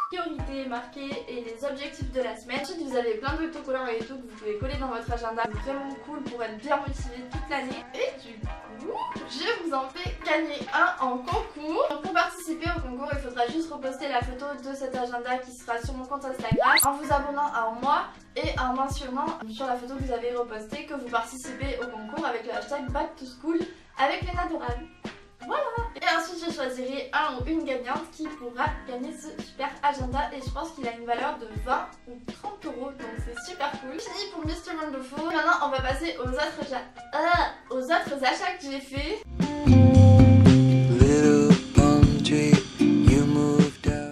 priorités marquées et les objectifs de la semaine. Ensuite vous avez plein d'autocollants et tout que vous pouvez coller dans votre agenda. C'est vraiment cool pour être bien motivé toute l'année. Et du coup, je vous en fais gagner un en concours. Donc pour participer au concours, il faudra juste reposter la photo de cet agenda qui sera sur mon compte Instagram en vous abonnant à moi et en mentionnant sur la photo que vous avez repostée que vous participez au concours avec le hashtag Back to School avec Léna Doral. Voilà. Et ensuite je choisirai un ou une gagnante qui pourra gagner ce super agenda et je pense qu'il a une valeur de 20 ou 30 euros, donc c'est super cool. Fini pour Mr. Wonderful. Maintenant on va passer aux autres achats que j'ai fait.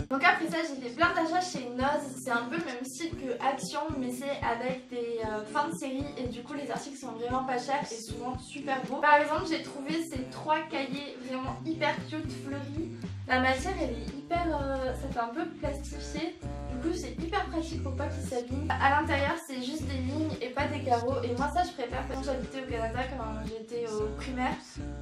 Donc après ça j'ai fait plein d'achats chez Noz. C'est un peu le même style que Action mais c'est avec des fins de série et du coup les articles sont vraiment pas chers et souvent super beaux. Par exemple j'ai trouvé ces 3 cahiers vraiment hyper cute fleuris. La matière elle est hyper, ça fait un peu plastifié. Du coup c'est hyper pratique pour pas qu'ils s'abîment. À l'intérieur c'est juste des lignes et pas des carreaux et moi ça je préfère parce que j'habitais au Canada quand j'étais au primaire.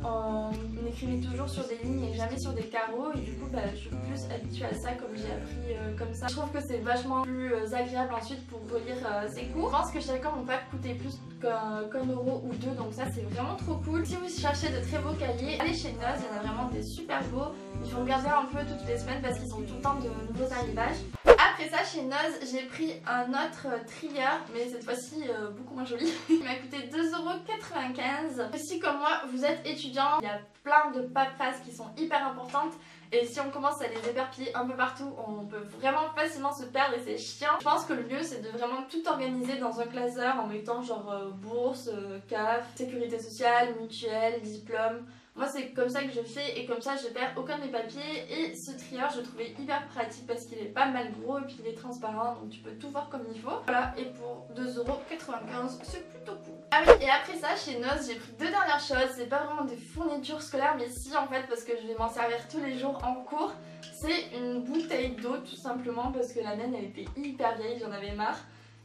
On écrivait toujours sur des lignes et jamais sur des carreaux et du coup bah, je suis plus habituée à ça comme j'ai appris comme ça. Je trouve que c'est vachement plus agréable ensuite pour relire ses cours. Je pense que chacun ne va pas coûter plus qu'un euro ou deux, donc ça c'est vraiment trop cool. Si vous cherchez de très beaux cahiers, allez chez Noz, il y en a vraiment des super beaux. Il faut regarder un peu toutes les semaines parce qu'ils ont tout le temps de nouveaux arrivages. Après ça chez Noz j'ai pris un autre trieur mais cette fois-ci beaucoup moins joli. Il m'a coûté 2,95 €. Si comme moi vous êtes étudiant, il y a plein de paperasse qui sont hyper importantes et si on commence à les éparpiller un peu partout on peut vraiment facilement se perdre et c'est chiant. Je pense que le mieux c'est de vraiment tout organiser dans un classeur en mettant genre bourse, CAF, sécurité sociale, mutuelle, diplôme. Moi c'est comme ça que je fais et comme ça je perds aucun de mes papiers et ce trieur je le trouvais hyper pratique parce qu'il est pas mal gros et puis il est transparent donc tu peux tout voir comme il faut. Voilà, et pour 2,95 € c'est plutôt cool. Ah oui, et après ça chez Noz j'ai pris deux dernières choses, c'est pas vraiment des fournitures scolaires mais si en fait parce que je vais m'en servir tous les jours en cours. C'est une bouteille d'eau tout simplement parce que la mienne elle était hyper vieille, j'en avais marre.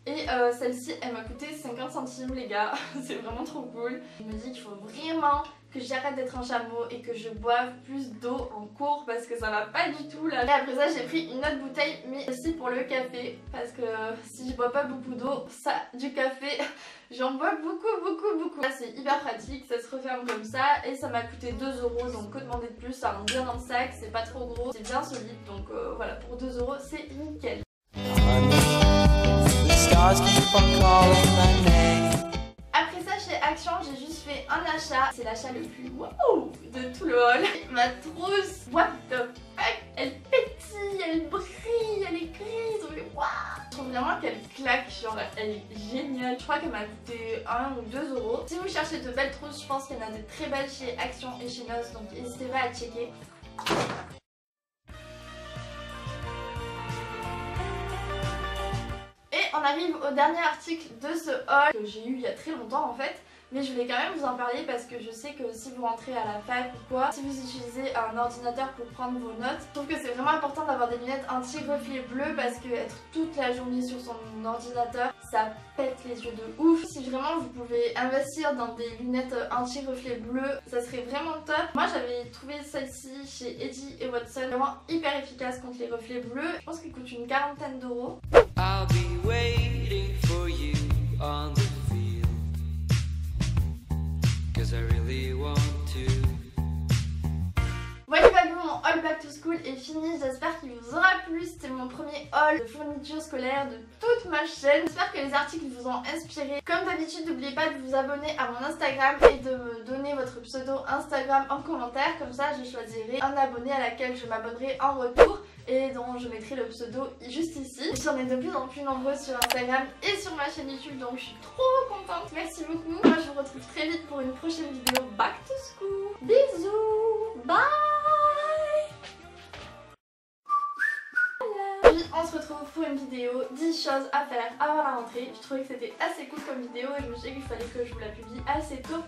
Et celle-ci elle m'a coûté 50 centimes les gars, c'est vraiment trop cool. Je me dis qu'il faut vraiment que j'arrête d'être un chameau et que je boive plus d'eau en cours parce que ça va pas du tout là. Et après ça j'ai pris une autre bouteille mais aussi pour le café parce que si je bois pas beaucoup d'eau, ça du café j'en bois beaucoup. Là c'est hyper pratique, ça se referme comme ça et ça m'a coûté 2 € donc que demander de plus, ça rentre bien dans le sac, c'est pas trop gros, c'est bien solide donc voilà pour 2 € c'est nickel. Après ça chez Action j'ai juste fait un achat, c'est l'achat le plus wow de tout le haul. Ma trousse, what the fuck, elle pétille, elle brille, elle est grise, waouh. Je trouve vraiment qu'elle claque, genre elle est géniale. Je crois qu'elle m'a coûté 1 ou 2 €. Si vous cherchez de belles trousses, je pense qu'il y en a de très belles chez Action et chez Noz, donc n'hésitez pas à checker. On arrive au dernier article de ce haul que j'ai eu il y a très longtemps en fait. Mais je voulais quand même vous en parler parce que je sais que si vous rentrez à la fac ou quoi, si vous utilisez un ordinateur pour prendre vos notes, je trouve que c'est vraiment important d'avoir des lunettes anti-reflet bleu parce que être toute la journée sur son ordinateur, ça pète les yeux de ouf. Si vraiment vous pouvez investir dans des lunettes anti-reflet bleu, ça serait vraiment top. Moi j'avais trouvé celle-ci chez Eddie et Watson, vraiment hyper efficace contre les reflets bleus. Je pense qu'elle coûte une quarantaine d'euros. I'll be waiting for you on the field, 'cause I really want to. Voilà, mon haul back to school est fini, j'espère qu'il vous aura plu. C'était mon premier haul de fourniture scolaire de toute ma chaîne. J'espère que les articles vous ont inspiré. Comme d'habitude, n'oubliez pas de vous abonner à mon Instagram et de me donner votre pseudo Instagram en commentaire. Comme ça, je choisirai un abonné à laquelle je m'abonnerai en retour et dont je mettrai le pseudo juste ici. J'en ai de plus en plus nombreux sur Instagram et sur ma chaîne YouTube, donc je suis trop contente. Merci beaucoup. Moi, je vous retrouve très vite pour une prochaine vidéo back to school. Bisous, bye. On se retrouve pour une vidéo 10 choses à faire avant la rentrée. Je trouvais que c'était assez cool comme vidéo et je me suis dit qu'il fallait que je vous la publie assez tôt.